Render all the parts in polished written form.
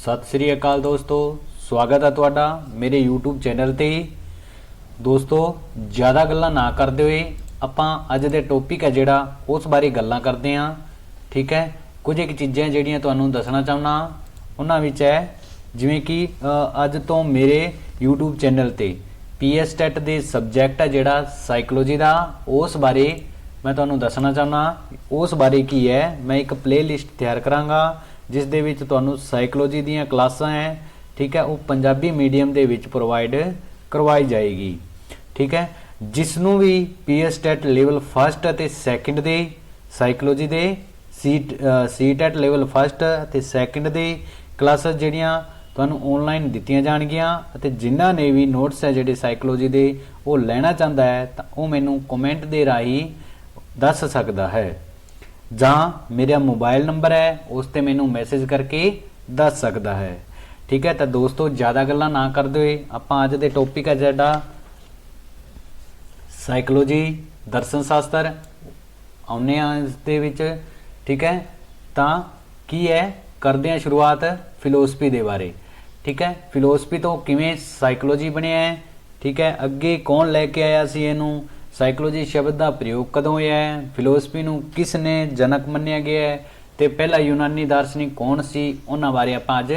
सत श्री अकाल दोस्तों, स्वागत है तुहाडा मेरे यूट्यूब चैनल ते। दोस्तों ज़्यादा गल्लां ना करदे होए आपां अज दे टॉपिक है जिहड़ा उस बारे गल्लां करदे हां। ठीक है, कुछ एक चीज़ां जिहड़ियां तुहानूं दसना चाहुंदा उन्हां विच है जिवें कि अज तो मेरे यूट्यूब चैनल ते PS टैट दे सबजैक्ट है जिहड़ा साइकोलॉजी दा, उस बारे मैं तुहानूं दसना चाहुंदा। उस बारे की है मैं एक प्ले लिस्ट तैयार करांगा जिस दे विच तुहानूं साइकोलॉजी दीयां क्लासां है, ठीक है, वो Punjabi medium they which provide करवाई जाएगी। ठीक है, जिसनों भी PS टैट लेवल फस्ट ते सैकेंड दे साइकोलॉजी दे सी टैट लेवल फस्ट ते सैकेंड दे क्लासां जिहड़ियां तुहानूं ऑनलाइन दित्तियां जाणगियां अते जिन्हां ने भी नोट्स है जिहड़े साइकोलॉजी दे वो लेना चाहता है तां वो मैनूं कमेंट दे राही दस सकदा है, जहाँ मेरा मोबाइल नंबर है उस ते मैनू मैसेज करके दस सकता है। ठीक है, तो दोस्तों ज़्यादा गल्लां ना करदे होए आपां अज दे टॉपिक है जिहड़ा साइकोलॉजी दर्शन शास्त्र आउने इस दे विच। ठीक है, तो की है करदे हां शुरुआत फिलोसफी दे बारे। ठीक है, फिलोसफी तो किवें साइकोलॉजी बनिया है। ठीक है, अगे कौन लैके आया सी इहनूं, साइकोलॉजी शब्द का प्रयोग कदों होया है, फिलोसफी नूं किसने जनक मन्निया गया है, ते पहला यूनानी दार्शनिक कौन सी, उन्हां बारे आपां अज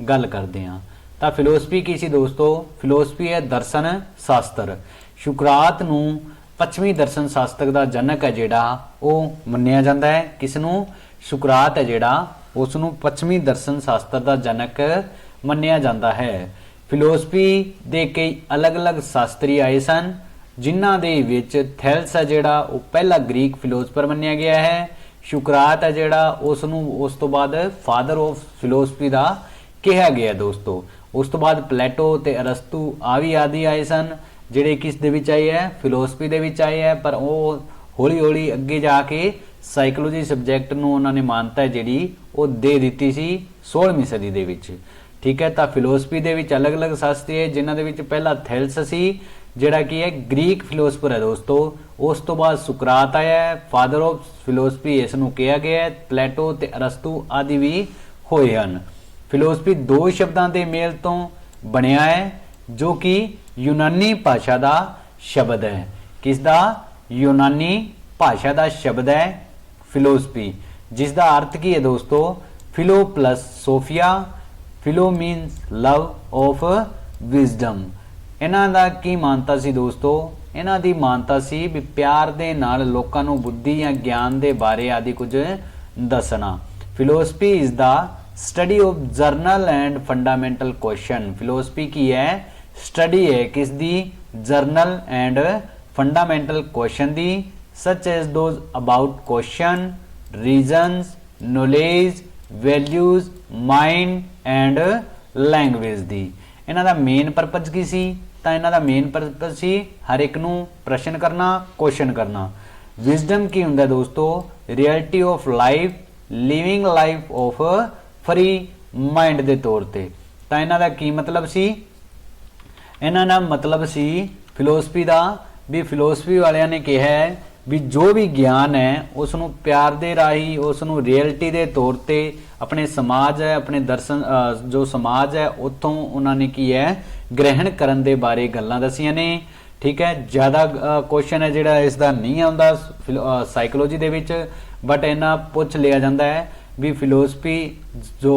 गल करदे हां। तां फिलोसफी की सी दोस्तों? फिलोसफी है दर्शन शास्त्र। सुकरात नूं पश्चिमी दर्शन शास्त्र का जनक है जिहड़ा वो मन्निया जांदा है। किसनूं? सुकरात है जिहड़ा उसनूं पश्चिमी दर्शन शास्त्र का जनक मन्निया जांदा है। फिलोसफी दे कई अलग अलग शास्त्री आए सन जिन्हां दे विच थैलस है जिहड़ा वो पहला ग्रीक फिलोसफर मन्निया गया है। सुकरात है जिहड़ा उसनूं उस तो बाद फादर ऑफ फिलोसफी दा कहा गया दोस्तों। उस तो बाद प्लेटो ते अरस्तु आदि आए सन जिहड़े किस दे विच आए है, फिलोसफी दे विच आए है, पर वो हौली हौली अगे जाके साइकोलॉजी सबजैक्ट नूं उन्हां ने मानता जिहड़ी वो दे दित्ती सी 16वीं सदी दे विच। ठीक है, तो फिलोसफी दे विच अलग अलग शास्त्री है जिन्हां दे विच पहला थैलस सी जिहड़ा की है ग्रीक फिलोसफर है दोस्तों। उस तो बाद सुकरात आया है, फादर ऑफ फिलोसफी इसनूं कहा गया है। प्लेटो ते अरस्तु आदि भी होए हन। फिलोसफी दो शब्दां दे मेल तो बनिया है जो कि यूनानी भाषा का शब्द है। किसदा? यूनानी भाषा का शब्द है फिलोसफी, जिसका अर्थ की है दोस्तों philo plus Sophia. Philo means love of wisdom. इन्हां दा की मानता सी दोस्तों? इन्हां दी मानता सी भी प्यार दे नाल लोकां नूं बुद्धि या ज्ञान दे बारे आदि कुछ दसना। Philosophy is the study of general and fundamental question. Philosophy की है स्टडी है किस दी? जर्नल एंड फंडामेंटल क्वेश्चन दी, such as those about question, reasons, knowledge, values, mind and language दी। इन्हां दा मेन परपज की सी? तां इन्हां दा मेन परपज सी हर एक नूं प्रश्न करना, क्वेश्चन करना। विजडम की हुंदा दोस्तों? Reality of life, living life of free mind they तौर ते। तां इन्हां दा की मतलब सी? इन्हां दा मतलब सी फिलोसफी दा भी फिलोसफी वालियां ने कहा है भी जो भी ज्ञान है उसनूं प्यार दे राही, उसनूं रियलिटी दे तौर ते अपने समाज है, अपने दर्शन जो समाज है उत्थों उन्होंने की है ग्रहण करन दे बारे गल्लां दसियां ने। ठीक है, ज़्यादा क्वेश्चन है जिहड़ा इसदा नहीं आउंदा साइकोलॉजी दे विच, बट इन्ना पुछ लिया जाता है भी फिलोसफी जो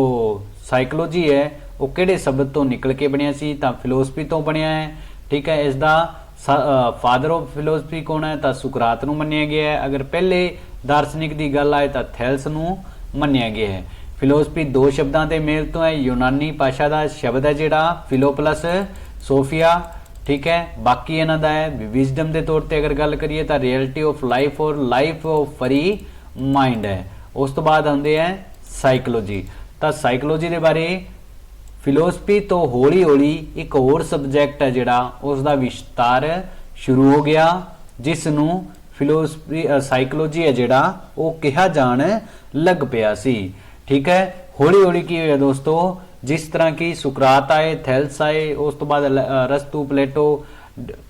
साइकोलॉजी है वो किहड़े शब्द तो निकल के बनिया सी? तां फिलोसफी तो बनिया है। ठीक है, इसदा फादर ऑफ फिलोसफी कौन है? तो सुकरात नूं मन्निया गया है। अगर पहले दार्शनिक की गल आए तो थैलस नूं मन्निया गया है। फिलोसफी दो शब्दों के मेल तो है। यूनानी भाषा का शब्द है जिहड़ा फिलो प्लस सोफिया। ठीक है, बाकी इन्हां दा है विजडम के तौर पर अगर गल करिए तो रियलिटी ऑफ लाइफ और लाइफ ऑफ फ्री माइंड है। उस तो बाद आउंदे है साइकोलॉजी। तो साइकोलॉजी के बारे फिलोसफी तो हौली हौली एक होर सबजैक्ट है जिहड़ा उसका विस्तार शुरू हो गया जिसनूं फिलोसफी साइकोलॉजी है जिहड़ा वो कहा जाण लग पिया सी। ठीक है, हौली हौली की होया दोस्तों? जिस तरह की सुकरात आए, थैलस आए, उस तो बाद अरस्तु, प्लेटो।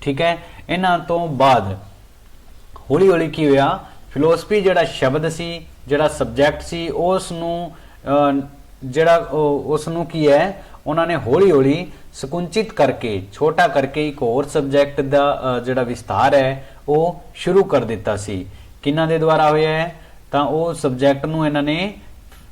ठीक है, इन्हां तो बाद हौली हौली की होया फिलोसफी जिहड़ा शब्द सी, जिहड़ा सबजैक्ट सी, उसनूं ਜਿਹੜਾ ਉਸ ਨੂੰ ਕੀ ਹੈ ਉਹਨਾਂ ਨੇ ਹੌਲੀ ਹੌਲੀ ਸਕੁੰਚਿਤ ਕਰਕੇ ਛੋਟਾ ਕਰਕੇ ਇੱਕ ਹੋਰ ਸਬਜੈਕਟ ਦਾ ਜਿਹੜਾ ਵਿਸਥਾਰ ਹੈ ਉਹ ਸ਼ੁਰੂ ਕਰ ਦਿੱਤਾ ਸੀ। ਕਿਹਨਾਂ ਦੇ ਦੁਆਰਾ ਹੋਇਆ ਹੈ? ਤਾਂ ਉਹ ਸਬਜੈਕਟ ਨੂੰ ਇਹਨਾਂ ਨੇ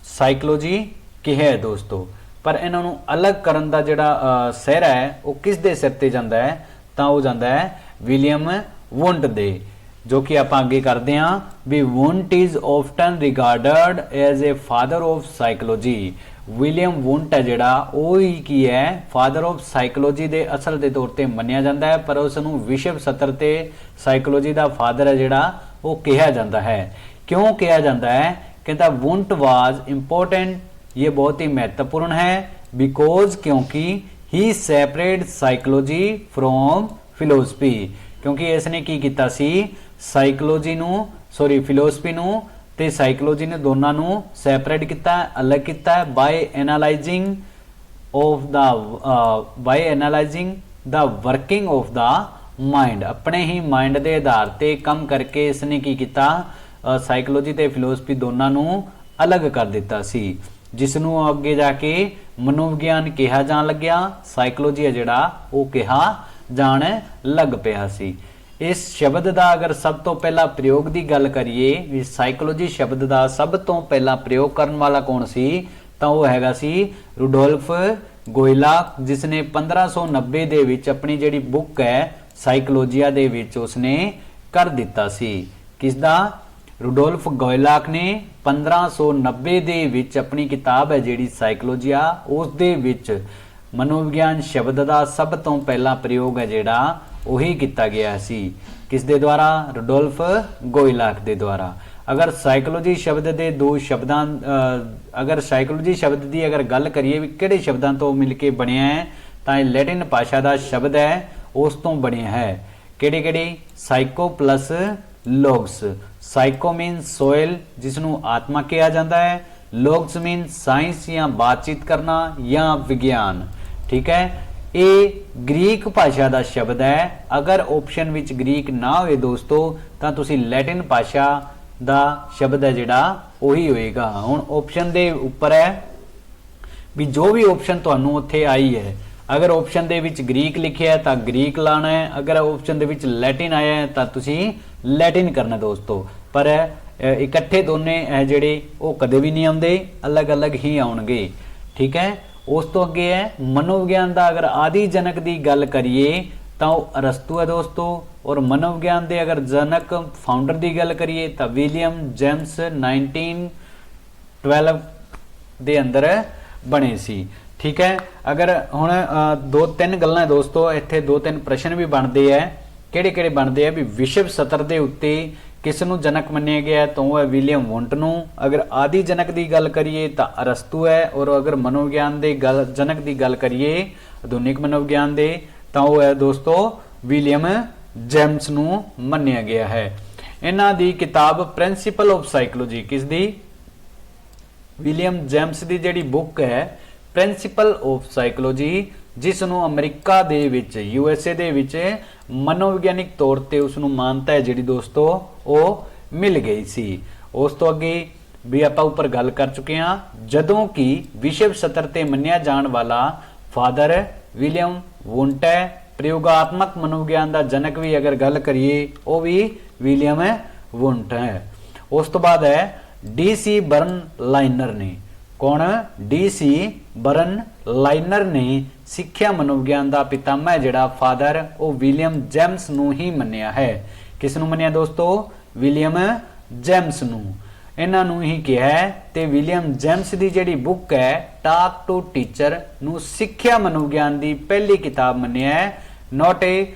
ਸਾਈਕੋਲੋਜੀ ਕਿਹਾ ਹੈ ਦੋਸਤੋ। ਪਰ ਇਹਨਾਂ ਨੂੰ ਅਲੱਗ ਕਰਨ ਦਾ ਜਿਹੜਾ ਸਿਹਰਾ ਹੈ ਉਹ ਕਿਸ ਦੇ ਸਿਰ ਤੇ ਜਾਂਦਾ ਹੈ? ਤਾਂ ਉਹ ਜਾਂਦਾ ਹੈ ਵਿਲੀਅਮ ਵੁੰਟ ਦੇ, ਜੋ ਕਿ ਆਪਾਂ ਅੱਗੇ ਕਰਦੇ ਹਾਂ ਵੀ Wundt is often regarded as a father of psychology. William Wundt ਹੈ ਜਿਹੜਾ ਉਹ ਹੀ ਕੀ ਹੈ ਫਾਦਰ ਆਫ ਸਾਈਕੋਲੋਜੀ ਦੇ ਅਸਲ ਦੇ ਤੌਰ ਤੇ ਮੰਨਿਆ ਜਾਂਦਾ ਹੈ, ਪਰ ਉਸ ਨੂੰ ਵਿਸ਼ਵ ਸਤਰ ਤੇ ਸਾਈਕੋਲੋਜੀ ਦਾ ਫਾਦਰ ਹੈ ਜਿਹੜਾ ਉਹ ਕਿਹਾ ਜਾਂਦਾ ਹੈ। क्यों किया जाता है? कहता वुंट वाज इम्पोर्टेंट, ये बहुत ही महत्वपूर्ण है, बिकॉज क्योंकि ही सेपरेट साइकोलॉजी फ्रॉम फिलोसफी, क्योंकि इसने की किया सी साइकोलॉजी नू सॉरी फिलोसफी नू ते साइकोलॉजी ने दोनों नू सैपरेट किया, अलग किया by analysing the working of the mind. अपने ही माइंड के आधार पर काम करके इसने की किया साइकोलॉजी ते फिलोसफी दोनों नू अलग कर दिता सी, जिसनों अगे जाके मनोविज्ञान कहा जान लग्या, साइकोलॉजी है जिहड़ा वो कहा जान लग पिया सी। इस शब्द का अगर सब तो पहला प्रयोग की गल करिए भी साइकोलॉजी शब्द का सब तो पहला प्रयोग करने वाला कौन सी? तो वो हैगा सी रुडोल्फ गोयलाक, जिसने 1590 दे विच अपनी जिहड़ी बुक है साइकोलॉजिया दे विच उसने कर दिता सी। किसदा? रुडोल्फ गोयलाक ने 1590 दे विच अपनी किताब है जिहड़ी साइकोलॉजिया उस दे विच मनोविज्ञान शब्द का सब तो पहला प्रयोग है जिहड़ा वही किया गया सी। किस दे द्वारा? रुडोल्फ गोयलाक दे द्वारा। अगर साइकोलॉजी शब्द दे दो शब्दां अगर साइकोलॉजी शब्द की अगर गल करिए भी किहड़े शब्दां तो मिल के बनया है, तो लैटिन भाषा का शब्द है उस तो बनया है। किहड़ी किहड़ी? Psycho plus logos. Psycho mean soul जिसनों आत्मा कहा जाता है, लोग्स मीन साइंस या बातचीत करना या विज्ञान। ठीक है, ये ग्रीक भाषा का शब्द है। अगर ऑप्शन विच ग्रीक ना हो दोस्तों तो तुसी लैटिन भाषा का शब्द है जिहड़ा वही होएगा। हुण ऑप्शन दे उपर है भी जो भी ऑप्शन तुहानूं उत्थे आई है, अगर ऑप्शन दे विच ग्रीक लिखिया है तो ग्रीक लाना है, अगर ऑप्शन दे विच लैटिन आया है तो तुसी लैटिन करना दोस्तों। पर इकट्ठे दोने जिहड़े वो कदे भी नहीं आउंदे, अलग अलग ही आउणगे। ठीक है, उस तो अगे है मनोविज्ञान का अगर आदि जनक की गल करिए तो अरस्तु है दोस्तों, और मनोविज्ञान के अगर जनक फाउंडर की गल करिए तो विलियम जेम्स 1912 के अंदर बने सी। ठीक है, अगर हुण दो तीन गल्लां दोस्तों इत्थे दो तीन प्रश्न भी बनते हैं। किहड़े किहड़े बनते हैं भी विश्व सतर के उत्ते किस नूं जनक मन्निया गया है? तो वह है विलियम वुंट नूं। अगर आदि जनक की गल करिए तो अरस्तु है, और अगर मनोविज्ञान के जनक की गल करिए आधुनिक मनोविज्ञान के तो वह है दोस्तों विलियम जेम्स नूं मन्निया गया है। इन्हां दी किताब प्रिंसिपल ऑफ साइकोलॉजी किसदी? विलियम जेम्स की जिहड़ी बुक है प्रिंसिपल ऑफ साइकोलॉजी, जिसनों अमरीका दे विच USA दे विच मनोविज्ञानिक तौर पर उसनों मानता है जिहड़ी दोस्तों वो मिल गई सी। उस तो अगे भी आप उपर गल कर चुके हैं, जदों कि विश्व सतर ते मन्निया जाण वाला फादर विलियम वुंट है। प्रयोगात्मक मनोविज्ञान का जनक भी अगर गल करिए वो भी विलियम वुंट है। उस तो बाद है DC बर्नलाइनर ने। कौन? DC बर्नलाइनर ने सिक्ख्या मनोविज्ञान का पितामह है जिहड़ा फादर वो विलियम जेम्स नूं ही मन्निया है। किस नूं मन्निया दोस्तों? विलियम जेम्स नूं। इन्हां नूं ही कहा है ते विलियम जेम्स की जिहड़ी बुक है टॉक टू टीचर नूं सिक्ख्या मनोविज्ञान की पहली किताब मन्निया है, नॉट ए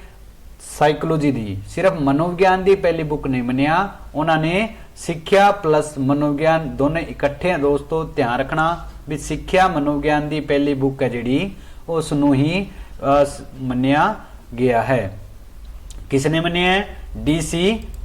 साइकोलॉजी दी। सिर्फ मनोविज्ञान की पहली बुक नहीं मन्निया, उन्होंने सिक्ख्या प्लस मनोविज्ञान दोनों इकट्ठे हैं दोस्तों। ध्यान रखना भी सिक्ख्या मनोविज्ञान की पहली बुक है जिहड़ी उसनूं ही मन्निया गया है। किसने मन्निया है? DC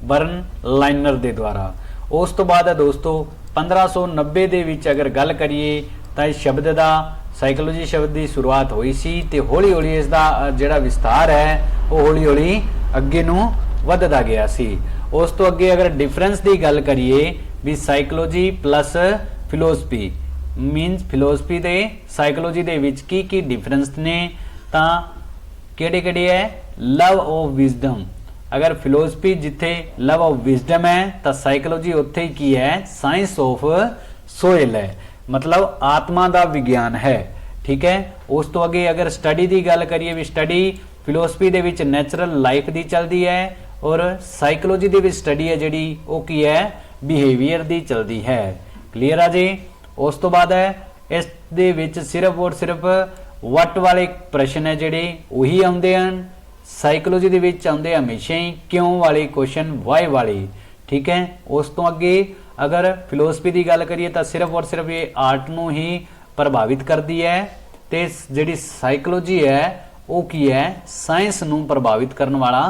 बर्नलाइनर दे द्वारा। उस तो बाद है दोस्तों 1590 दे विच अगर गल करिए तो इस शब्द का साइकोलॉजी शब्द की शुरुआत हुई सी ते हौली हौली इसका जिहड़ा विस्तार है वो हौली हौली अगे नूं वधदा गया सी। उस तो अगे अगर डिफरेंस की गल करिए भी साइकोलॉजी प्लस फिलोसफी मीनस फिलोसफी ते साइकोलॉजी दे विच की डिफरेंस ने, तां किहड़े-किहड़े है? Love of wisdom. अगर फिलोसफी जिथे लव ऑफ विजडम है तो साइकोलॉजी उत्थे की है? साइंस ऑफ सोयल है, मतलब आत्मा का विज्ञान है। ठीक है, उस तो अगे अगर स्टडी की गल करिए भी स्टडी फिलोसफी दे विच नैचुरल लाइफ की चलती है और साइकोलॉजी दे विच स्टडी है जिहड़ी वो की है? बिहेवियर की चलती है। क्लीयर आ जी। उस तो बाद है इस दे विच सिर्फ और सिर्फ वट वाले प्रश्न है जिहड़े उही आउंदे हन। साइकोलॉजी दे विच आउंदे हमेशा ही क्यों वाले क्वेश्चन, वाई वाले। ठीक है, उस तो अगे अगर फिलोसफी की गल करिए तो सिर्फ और सिर्फ ये आर्ट नूं ही प्रभावित करती है, तो जिहड़ी साइकोलॉजी है वो की है? साइंस नूं प्रभावित करने वाला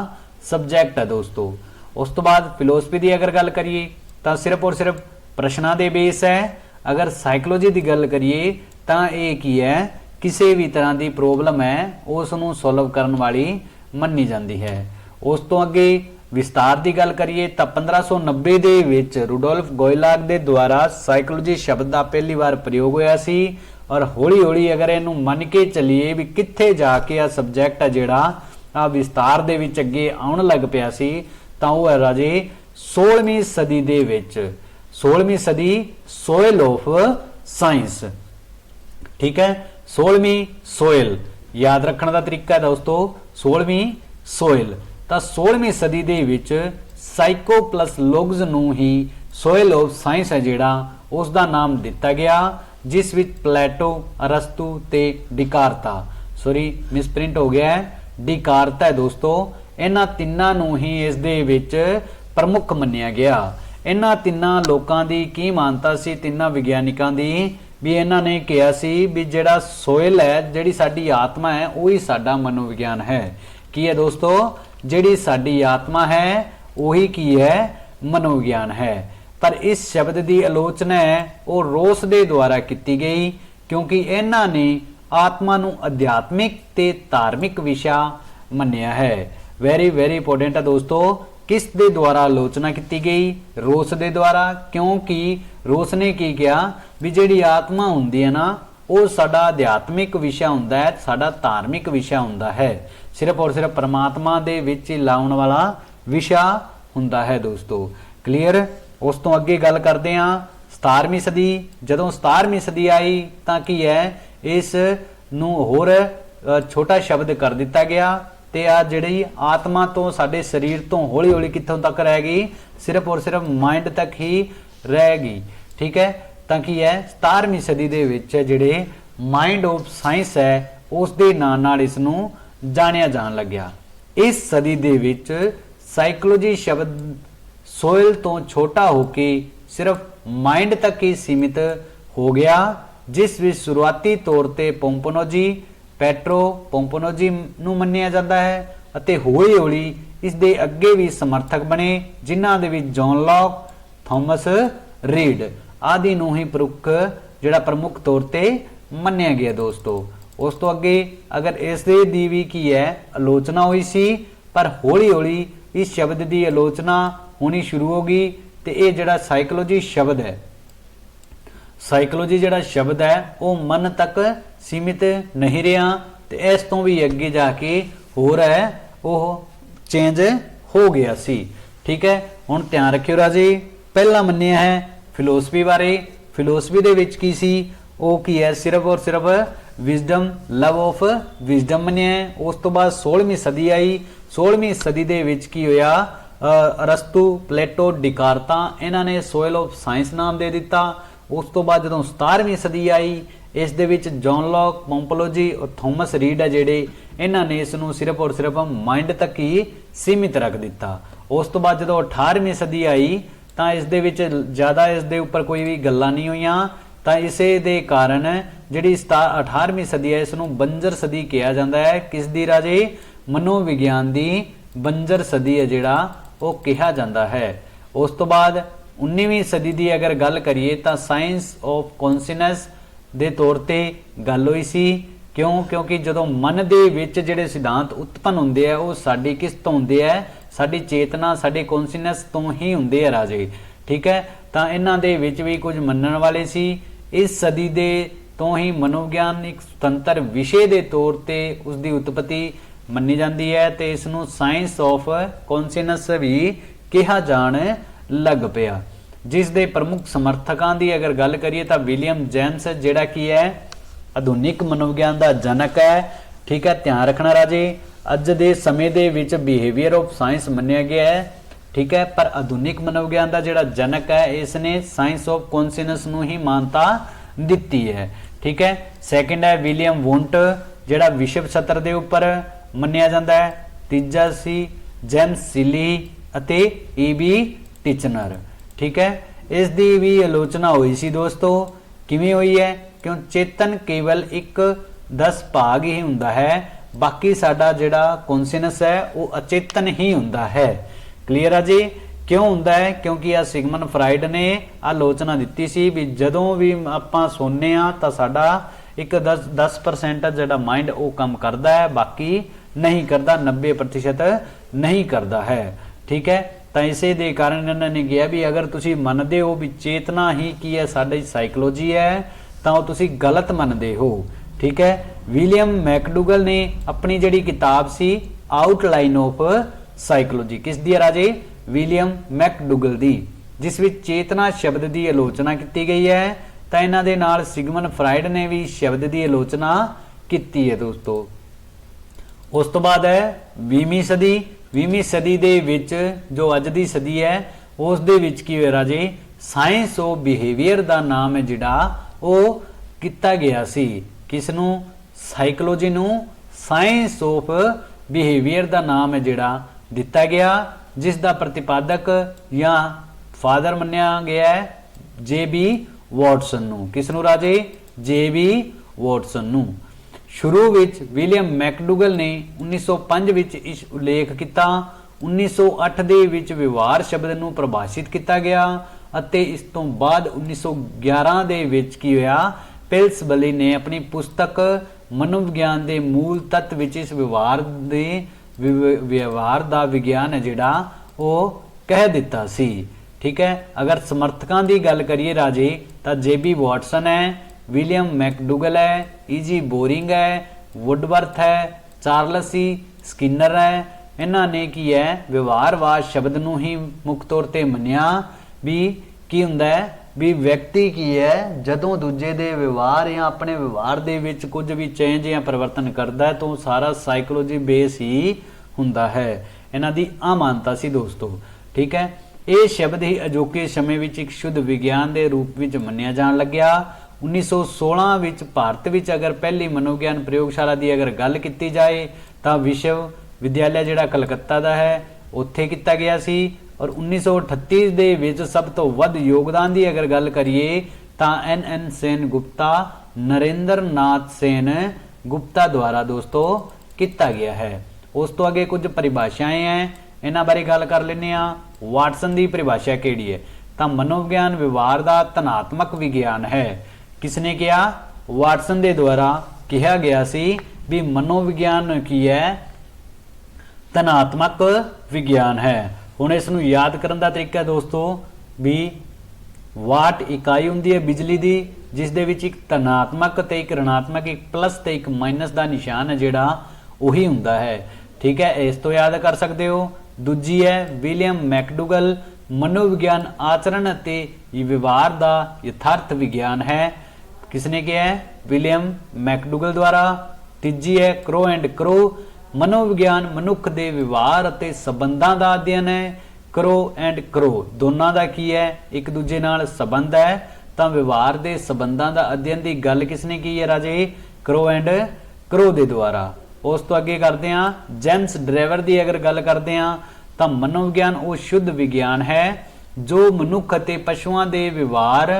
सबजैक्ट है दोस्तों। उस तो बाद फिलोसफी की अगर गल करिए तो सिर्फ और सिर्फ प्रश्नों के बेस है। अगर साइकोलॉजी की गल करिए तो ये की है? किसी भी तरह की प्रॉब्लम है उसनूं सॉल्व करने वाली मन्नी जाती है। उस तो अगे विस्तार की गल करिए तो 1590 दे विच रुडोल्फ गोयलाग के द्वारा साइकोलॉजी शब्द का पहली बार प्रयोग होया सी और हौली हौली अगर इनू मन के चलीए भी कित्थे जाके आ सबजैक्ट है जिहड़ा आ विस्तार दे विच अगे आउण लग पिया सी तां ओह है राजे 16वीं सदी दे विच 16वीं सदी सोयल ऑफ साइंस। ठीक है, 16वीं सोयल याद रखने का तरीका है दोस्तों, 16वीं सोयल। तो 16वीं सदी दे विच साइको प्लस लोग्स नूं ही सोयल ऑफ साइंस है जिहड़ा उसका नाम दिता गया, जिस विच प्लेटो, अरस्तु ते डिकार्ता, सॉरी मिसप्रिंट हो गया है, डिकार्ता है दोस्तों। इन्हां तिन्नां नूं ही इस दे विच प्रमुख मन्निया गया। इन्हां तिन्नां लोकां दी की मानता सी, तिन्नां विग्यानिकां दी, भी इन्हां ने कहा सी भी जिहड़ा सोयल है, जिहड़ी साडी आत्मा है, वही साडा मनोविज्ञान है। की है दोस्तों? जिहड़ी साडी आत्मा है वही की है? मनोविज्ञान है। पर इस शब्द की आलोचना है वो रोस दे द्वारा की गई, क्योंकि इन्हां ने आत्मा नूं अध्यात्मिक ते धार्मिक विषय मन्निया है। वेरी वेरी इंपोर्टेंट है दोस्तों। किस दे द्वारा आलोचना की गई? रोस दे द्वारा, क्योंकि रोस ने की किया भी जिहड़ी आत्मा हुंदी है ना वो साडा अध्यात्मिक विषय हुंदा है, साडा धार्मिक विषय हुंदा है, सिर्फ और सिर्फ परमात्मा दे विच लाउण वाला विषय हुंदा है दोस्तों। क्लीयर? उस तो अगे गल करते हैं 17वीं सदी। जदों 17वीं सदी आई तां की है इस नूं होर छोटा शब्द कर दिता गया ते आ जिहड़ी आत्मा तो साडे शरीर तो हौली हौली कित्थों तक रह गई? सिर्फ और सिर्फ माइंड तक ही रह गई। ठीक है, तां की है 17वीं सदी दे विच जिहड़े माइंड ऑफ साइंस है उस दे नाम नाल इस नूं जाणिया जाण लग्या। इस सदी दे विच साइकोलॉजी शब्द सोयल तो छोटा होके सिर्फ माइंड तक ही सीमित हो गया, जिस विच शुरुआती तौर ते पोम्पोनोजी, पैट्रो पोम्पोनोजी नूं मन्निया जाता है अते हौली हौली इस दे अगे भी समर्थक बने, जिन्हां दे विच जॉन लॉक, थॉमस रीड आदि नूं ही प्रमुख तौर ते मन्निया गया दोस्तों। उस तो अगे अगर इस दी भी की है आलोचना हुई सी, पर हौली हौली इस शब्द की आलोचना होनी शुरू हो गई तो ये जिहड़ा साइकोलॉजी शब्द है, साइकोलॉजी जिहड़ा शब्द है वो मन तक सीमित नहीं रहा, तो इस तो भी अगे जाके हो रहा है वो चेंज हो गया सी। ठीक है, हुण ध्यान रखियो राजी। पहला मन्निया है फिलोसफी बारे। फिलोसफी दे विच की सी? वो की है? सिर्फ और सिर्फ विजडम, लव ऑफ विजडम मन्निया है। उस तो बाद 16वीं सदी आई। 16वीं सदी दे विच की होया? अरस्तु, प्लेटो, डिकार्ता इन्हां ने सोयल ऑफ साइंस नाम दे दिता। उस तो बाद जदों 17वीं सदी आई इस दे विच जॉन लॉक, पोम्पोलोजी और थॉमस रीड है जिहड़े इन्हां ने इस नूं सिर्फ और सिर्फ माइंड तक ही सीमित रख दिता। उस तो बाद जदों 18वीं सदी आई तां इस दे विच ज़्यादा इस दे उपर कोई भी गल्लां नहीं होईयां, तां इसे दे कारण जिहड़ी 18वीं सदी है इस नूं बंजर सदी कहा जाता है। किस दी राजे? मनोविज्ञान दी बंजर सदी है जिहड़ा वो कहा जाता है। उस तो बाद 19वीं सदी की अगर गल करिए तो साइंस ऑफ कॉन्शियस दे तौर ते गल हुई सी। क्यों? क्योंकि जदों मन दे विच जिहड़े सिद्धांत उत्पन्न हुंदे आ वो साडी किस तो हुंदे आ? साडी चेतना, साडी कॉन्शियस तो ही हुंदे आ राजे। ठीक है, तो इन्हां दे विच भी कुछ मनण वाले सी। इस सदी दे तो ही मनोविग्यान एक सुतंत्र विषय के तौर ते उसकी उत्पत्ति मन्नी जाती है ते इसनूं साइंस ऑफ कॉन्शियस भी कहा जाण लग पिया। जिस दे प्रमुख समर्थकों की अगर गल करिए तो विलियम जेम्स जिहड़ा की है आधुनिक मनोविग्यान का जनक है। ठीक है, ध्यान रखना राजे, अज दे समय दे विच बिहेवियर ऑफ साइंस मन्निया गया है। ठीक है, पर आधुनिक मनोविग्यान का जिहड़ा जनक है इसने साइंस ऑफ कॉन्शियस नूं ही मानता दिती है। ठीक है, सैकेंड है विलियम वुंट जिहड़ा विश्व सत्र के उपर मन्निया जाता है। तीजा सी जेम्स सिली अते ईबी टिचनर। ठीक है, इस दी भी आलोचना हुई सी दोस्तों, किवें हुई है, क्यों चेतन केवल एक 10 भाग ही हुंदा है, बाकी साडा जिहड़ा कॉन्शियस है वो अचेतन ही हुंदा है। क्लीयर है जी, क्यों हुंदा है, क्योंकि आ सिगमंड फ्राइड ने आलोचना दी सी भी जदों भी आपां सोने आ तां साडा एक 10% जिहड़ा माइंड वो काम करदा है, बाकी नहीं करता, 90% नहीं करता है। ठीक है, तो इसे दे कारण इन्होंने कहा भी अगर तुसी मनदे हो भी चेतना ही की है साडी साइकोलॉजी है तो तुसी गलत मनदे हो। ठीक है, विलियम मैकडूगल ने अपनी जिहड़ी किताब सी आउटलाइन ऑफ साइकोलॉजी किस दी राजे, विलियम मैकडूगल दी, जिस विच चेतना शब्द की आलोचना की गई है। तो इन्हां दे नाल सिगमंड फ्राइड ने भी शब्द की आलोचना की है दोस्तों। उस तो बाद है 20वीं सदी। 20वीं सदी दे विच जो अज दी सदी है उस दे विच की होया राजे, साइंस ऑफ बिहेवियर दा नाम है जिहड़ा वो किता गया सी, किसनूं, साइकोलॉजी नूं साइंस ऑफ बिहेवियर दा नाम है जिहड़ा दिता गया, जिस दा प्रतिपादक या फादर मन्निया गया है जे.बी. वॉटसन नूं। किसनूं राजे, जे.बी. वॉटसन नूं। शुरू विच विलियम मैकडूगल ने 1905 विच इस उल्लेख किया। 1908 दे विच व्यवहार शब्द नूं परिभाषित किया गया अते इस तो बाद 1911 दे विच की होया, पिल्सबली ने अपनी पुस्तक मनोविग्यान के मूल तत्व विच इस व्यवहार दा विज्ञान है जिहड़ा वो कह दिता सी। ठीक है, अगर समर्थकों की गल करिए राजे तो जे.बी. वॉटसन है, विलियम मैकडूगल है, ईजी बोरिंग है, वुडवर्थ है, चार्लस सी स्किनर है। इन्हों ने की है व्यवहारवाद शब्द नूं ही मुख्य तौर पर मन्निया भी की हुंदा है भी व्यक्ति की है जदों दूजे दे व्यवहार या अपने व्यवहार दे विच कुछ भी चेंज या परिवर्तन करता है तो सारा साइकोलॉजी बेस ही हुंदा है। इन्हां दी आ मानता सी दोस्तों। ठीक है, ये शब्द ही अजोके समय विच एक शुद्ध विज्ञान के रूप में मन्निया जान लग्या। 1916 विच भारत विच अगर पहली मनोविज्ञान प्रयोगशाला की अगर गल की जाए तो विश्व विद्यालय जिहड़ा कलकत्ता का है उत्थे किया गया सी। और 1938 दे विच सब तो वध योगदान की अगर गल करिए तो एन सेन गुप्ता, नरेंद्र नाथ सेन गुप्ता द्वारा दोस्तों किया गया है। उस तो अगे कुछ परिभाषाएं हैं, इन्हां बारे गल कर लेने आ। वाटसन की परिभाषा केड़ी है, तो मनोविज्ञान व्यवहार का धनात्मक विज्ञान है। किसने कहा, वाटसन के द्वारा कहा गया सी भी मनोविज्ञान की है धनात्मक विज्ञान है। हुण इसनूं याद करन दा तरीका है दोस्तों भी वाट इकाई हुंदी है बिजली दी, जिस दे विच एक धनात्मक ते एक ऋणात्मक, एक प्लस ते एक माइनस का निशान है जिहड़ा उही हुंदा है। ठीक है, इस तो याद कर सकते हो। दूजी है विलियम मैकडूगल, मनोविज्ञान आचरण अते व्यवहार का यथार्थ विज्ञान है। किसने किया है, विलियम मैकडूगल द्वारा। तीजी है क्रो एंड क्रो, मनोविज्ञान मनुख के व्यवहार अते संबंधां का अध्ययन है। क्रो एंड क्रो दोनों का की है, एक दूजे नाल संबंध है, तो व्यवहार के संबंधां का अध्ययन की गल किसने की है राजे, क्रो एंड क्रो के द्वारा। उस तो अगे करते हैं जेम्स ड्रेवर की अगर गल करते हैं तो मनोविज्ञान वो शुद्ध विज्ञान है जो मनुख अते पशुओं के व्यवहार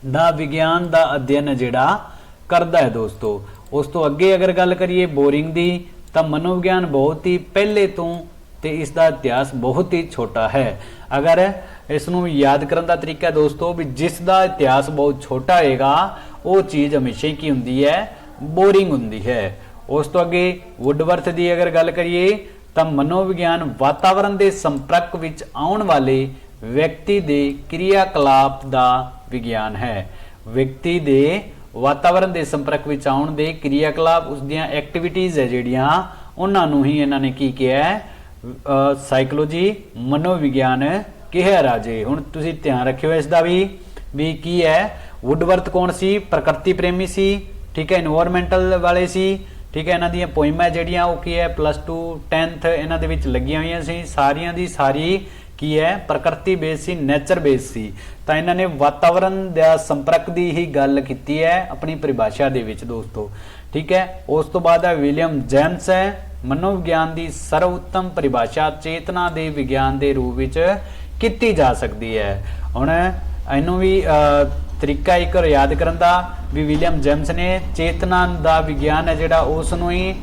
दा विज्ञान का अध्ययन जिहड़ा करदा है दोस्तों। उस तो अगे अगर गल करिए बोरिंग की तो मनोविज्ञान बहुत ही पहले तो ते इसका इतिहास बहुत ही छोटा है। अगर इसनूं याद करने का तरीका दोस्तों भी जिसका इतिहास बहुत छोटा होएगा वो चीज़ हमेशा की हुंदी है, बोरिंग हुंदी है। उस तो अगे वुडवर्थ की अगर गल करिए तो मनोविज्ञान वातावरण के संपर्क विच आउण वाले व्यक्ति के क्रियाकलाप का विज्ञान है। ਵਿਅਕਤੀ ਦੇ ਵਾਤਾਵਰਣ ਦੇ ਸੰਪਰਕ ਵਿੱਚ ਆਉਣ ਦੇ ਕਿਰਿਆਕਲਾਪ, ਉਸ ਦੀਆਂ ਐਕਟੀਵਿਟੀਜ਼ ਹੈ ਜਿਹੜੀਆਂ, ਉਹਨਾਂ ਨੂੰ ਹੀ ਇਹਨਾਂ ਨੇ ਕੀ ਕਿਹਾ ਹੈ, ਸਾਈਕੋਲੋਜੀ ਮਨੋਵਿਗਿਆਨ ਕਿਹਾ ਰਾਜੇ। ਹੁਣ ਤੁਸੀਂ ਧਿਆਨ ਰੱਖਿਓ ਇਸ ਦਾ ਵੀ ਕੀ ਹੈ, ਵੁੱਡਵਰਥ ਕੌਣ ਸੀ, ਪ੍ਰਕਿਰਤੀ ਪ੍ਰੇਮੀ ਸੀ, ਠੀਕ ਹੈ, ਇਨਵਾਇਰਮੈਂਟਲ ਵਾਲੇ ਸੀ, ਠੀਕ ਹੈ। ਇਹਨਾਂ ਦੀਆਂ ਪੋਇਮਾਂ ਜਿਹੜੀਆਂ ਉਹ ਕੀ ਹੈ, +2 10th ਇਹਨਾਂ ਦੇ ਵਿੱਚ ਲੱਗੀਆਂ ਹੋਈਆਂ ਸੀ, ਸਾਰੀਆਂ ਦੀ ਸਾਰੀ ਕੀ ਹੈ, ਪ੍ਰਕਿਰਤੀ ਬੇਸ ਸੀ, ਨੇਚਰ ਬੇਸ ਸੀ। ਤਾਂ ਇਹਨਾਂ ਨੇ ਵਾਤਾਵਰਣ ਦਾ ਸੰਪਰਕ ਦੀ ਹੀ ਗੱਲ ਕੀਤੀ ਹੈ ਆਪਣੀ ਪਰਿਭਾਸ਼ਾ ਦੇ ਵਿੱਚ ਦੋਸਤੋ, ਠੀਕ ਹੈ। ਉਸ ਤੋਂ ਬਾਅਦ ਹੈ ਵਿਲੀਅਮ ਜੇਮਸ ਹੈ, ਮਨੋਵਿਗਿਆਨ ਦੀ ਸਰਵਉੱਤਮ ਪਰਿਭਾਸ਼ਾ ਚੇਤਨਾ ਦੇ ਵਿਗਿਆਨ ਦੇ ਰੂਪ ਵਿੱਚ ਕੀਤੀ ਜਾ ਸਕਦੀ ਹੈ। ਹੁਣ ਇਹਨੂੰ ਵੀ ਤਰੀਕਾ ਇੱਕ ਯਾਦ ਕਰਨ ਦਾ ਵੀ ਵਿਲੀਅਮ ਜੇਮਸ ਨੇ ਚੇਤਨਾ ਦਾ ਵਿਗਿਆਨ ਹੈ ਜਿਹੜਾ ਉਸ ਨੂੰ ਹੀ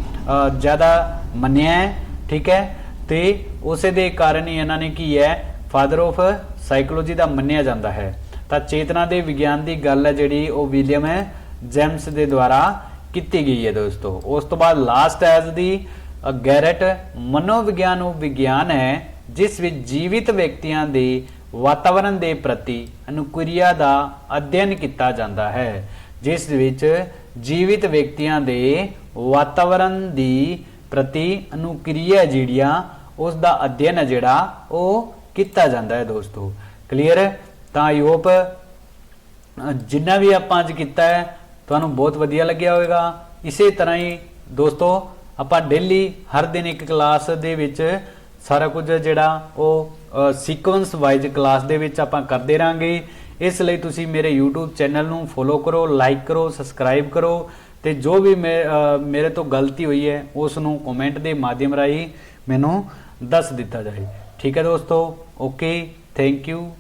ਜ਼ਿਆਦਾ ਮੰਨਿਆ ਹੈ, ਠੀਕ ਹੈ। ਤੇ ਉਸੇ ਦੇ ਕਾਰਨ ਹੀ ਇਹਨਾਂ ਨੇ ਕੀ ਹੈ, ਫਾਦਰ ਆਫ ਸਾਈਕੋਲੋਜੀ ਦਾ ਮੰਨਿਆ ਜਾਂਦਾ ਹੈ। ਤਾਂ ਚੇਤਨਾ ਦੇ ਵਿਗਿਆਨ ਦੀ ਗੱਲ ਹੈ ਜਿਹੜੀ ਉਹ ਵਿਲੀਅਮ ਜੇਮਸ ਦੇ ਦੁਆਰਾ ਕੀਤੀ ਗਈ ਹੈ ਦੋਸਤੋ। ਉਸ ਤੋਂ ਬਾਅਦ ਲਾਸਟ ਐਜ਼ ਦੀ ਗੈਰਟ, ਮਨੋਵਿਗਿਆਨ ਉਹ ਵਿਗਿਆਨ ਹੈ ਜਿਸ ਵਿੱਚ ਜੀਵਿਤ ਵਿਅਕਤੀਆਂ ਦੇ ਵਾਤਾਵਰਣ ਦੇ ਪ੍ਰਤੀ ਅਨੁਕਿਰਿਆ ਦਾ ਅਧਿਐਨ ਕੀਤਾ ਜਾਂਦਾ ਹੈ, ਜਿਸ ਵਿੱਚ ਜੀਵਿਤ ਵਿਅਕਤੀਆਂ ਦੇ ਵਾਤਾਵਰਣ ਦੀ ਪ੍ਰਤੀ ਅਨੁਕਿਰਿਆ ਜਿਹੜੀਆਂ ਉਸ ਦਾ ਅਧਿਐਨ ਹੈ ਜਿਹੜਾ ਉਹ ਕੀਤਾ ਜਾਂਦਾ ਹੈ ਦੋਸਤੋ। ਕਲੀਅਰ? ਤਾਂ ਆਈ ਹੋਪ ਜਿੰਨਾ ਵੀ ਆਪਾਂ ਅੱਜ ਕੀਤਾ ਹੈ ਤੁਹਾਨੂੰ ਬਹੁਤ ਵਧੀਆ ਲੱਗਿਆ ਹੋਵੇਗਾ। ਇਸੇ ਤਰ੍ਹਾਂ ਹੀ ਦੋਸਤੋ ਆਪਾਂ ਡੇਲੀ ਹਰ ਦਿਨ ਇੱਕ ਕਲਾਸ ਦੇ ਵਿੱਚ ਸਾਰਾ ਕੁਝ ਜਿਹੜਾ ਉਹ ਸੀਕੁਐਂਸ ਵਾਈਜ਼ ਕਲਾਸ ਦੇ ਵਿੱਚ ਆਪਾਂ ਕਰਦੇ ਰਾਂਗੇ। ਇਸ ਲਈ ਤੁਸੀਂ ਮੇਰੇ YouTube ਚੈਨਲ ਨੂੰ ਫੋਲੋ ਕਰੋ, ਲਾਈਕ ਕਰੋ, ਸਬਸਕ੍ਰਾਈਬ ਕਰੋ ਤੇ ਜੋ ਵੀ ਮੇਰੇ ਤੋਂ ਗਲਤੀ ਹੋਈ ਹੈ ਉਸ ਨੂੰ ਕਮੈਂਟ ਦੇ ਮਾਧਿਅਮ ਰਾਹੀਂ ਮੈਨੂੰ ਦੱਸ ਦਿੱਤਾ ਜਾਏ। ਠੀਕ ਹੈ ਦੋਸਤੋ, ਓਕੇ, ਥੈਂਕ ਯੂ।